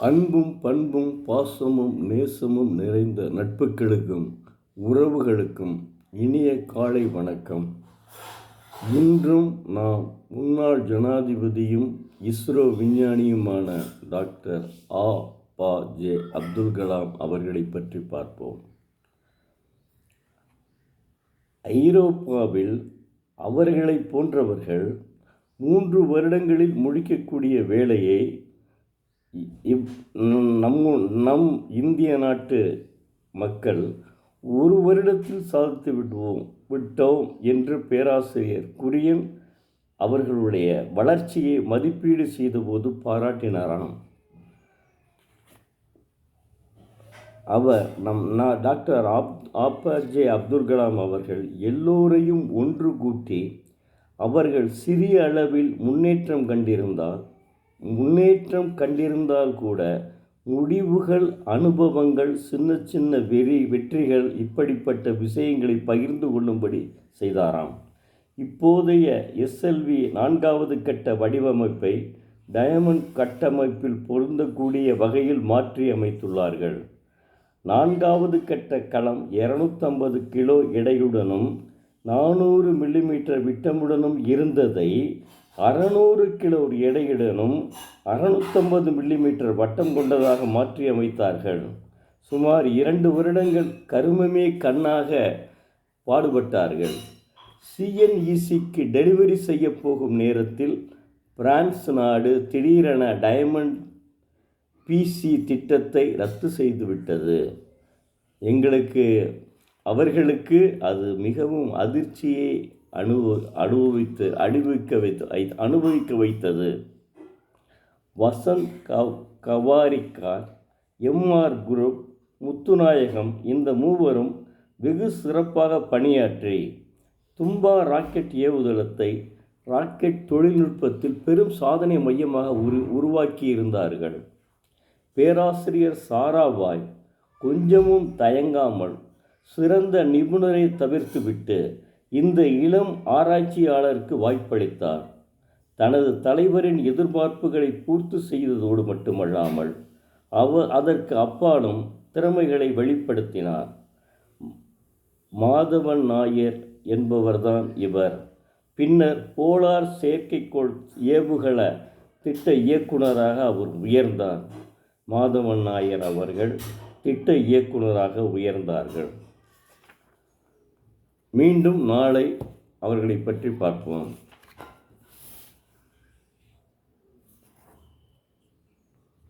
அன்பும் பண்பும் பாசமும் நேசமும் நிறைந்த நட்புகளுக்கும் உறவுகளுக்கும் இனிய காலை வணக்கம். இன்றும் நாம் முன்னாள் ஜனாதிபதியும் இஸ்ரோ விஞ்ஞானியுமான டாக்டர் APJ அப்துல் கலாம் அவர்களை பற்றி பார்ப்போம். ஐரோப்பாவில் அவர்களை போன்றவர்கள் 3 வருடங்களில் முடிக்கக்கூடிய வேலையை நம் இந்திய நாட்டு மக்கள் 1 வருடத்தில் சாதித்து விட்டோம் என்று பேராசிரியர் குரியன் அவர்களுடைய வளர்ச்சியை மதிப்பீடு செய்தபோது பாராட்டினாராம். அவர் டாக்டர் APJ அப்துல் கலாம் அவர்கள் எல்லோரையும் ஒன்று கூட்டி அவர்கள் சிறிய அளவில் முன்னேற்றம் கண்டிருந்தால் கூட முடிவுகள், அனுபவங்கள், சின்ன சின்ன வெற்றிகள் இப்படிப்பட்ட விஷயங்களை பகிர்ந்து கொள்ளும்படி செய்தாராம். இப்போதைய SLV 4வது கட்ட வடிவமைப்பை டயமண்ட் கட்டமைப்பில் பொருந்தக்கூடிய வகையில் மாற்றி அமைத்துள்ளார்கள். 4வது கட்ட கலம் 250 கிலோ எடையுடனும் 400 மில்லிமீட்டர் விட்டமுடனும் இருந்ததை 600 கிலோ எடையுடனும் 650 மில்லிமீட்டர் வட்டம் கொண்டதாக மாற்றி அமைத்தார்கள். சுமார் 2 வருடங்கள் கருமமே கண்ணாக பாடுபட்டார்கள். CNECக்கு டெலிவரி செய்ய போகும் நேரத்தில் பிரான்ஸ் நாடு திடீரென டயமண்ட் PC திட்டத்தை ரத்து செய்துவிட்டது. அவர்களுக்கு அது மிகவும் அதிர்ச்சியை அனுபவிக்க வைத்தது. வசந்த் கவாரிக்கார், MR குரூப், முத்துநாயகம் இந்த மூவரும் வெகு சிறப்பாக பணியாற்றி தும்பா ராக்கெட் ஏவுதளத்தை ராக்கெட் தொழில்நுட்பத்தில் பெரும் சாதனை மையமாக உருவாக்கியிருந்தார்கள். பேராசிரியர் சாராபாய் கொஞ்சமும் தயங்காமல் சிறந்த நிபுணரை தவிர்த்துவிட்டு இந்த இளம் ஆராய்ச்சியாளருக்கு வாய்ப்பளித்தார். தனது தலைவரின் எதிர்பார்ப்புகளை பூர்த்தி செய்ததோடு மட்டுமல்லாமல் அதற்கு அப்பாலும் திறமைகளை வெளிப்படுத்தினார். மாதவன் நாயர் என்பவர்தான் இவர். பின்னர் போலார் செயற்கைக்கோள் ஏவுகல திட்ட இயக்குநராக அவர் உயர்ந்தார். மாதவன் நாயர் அவர்கள் திட்ட இயக்குநராக உயர்ந்தார்கள். மீண்டும் நாளை அவர்களை பற்றி பார்ப்போம்.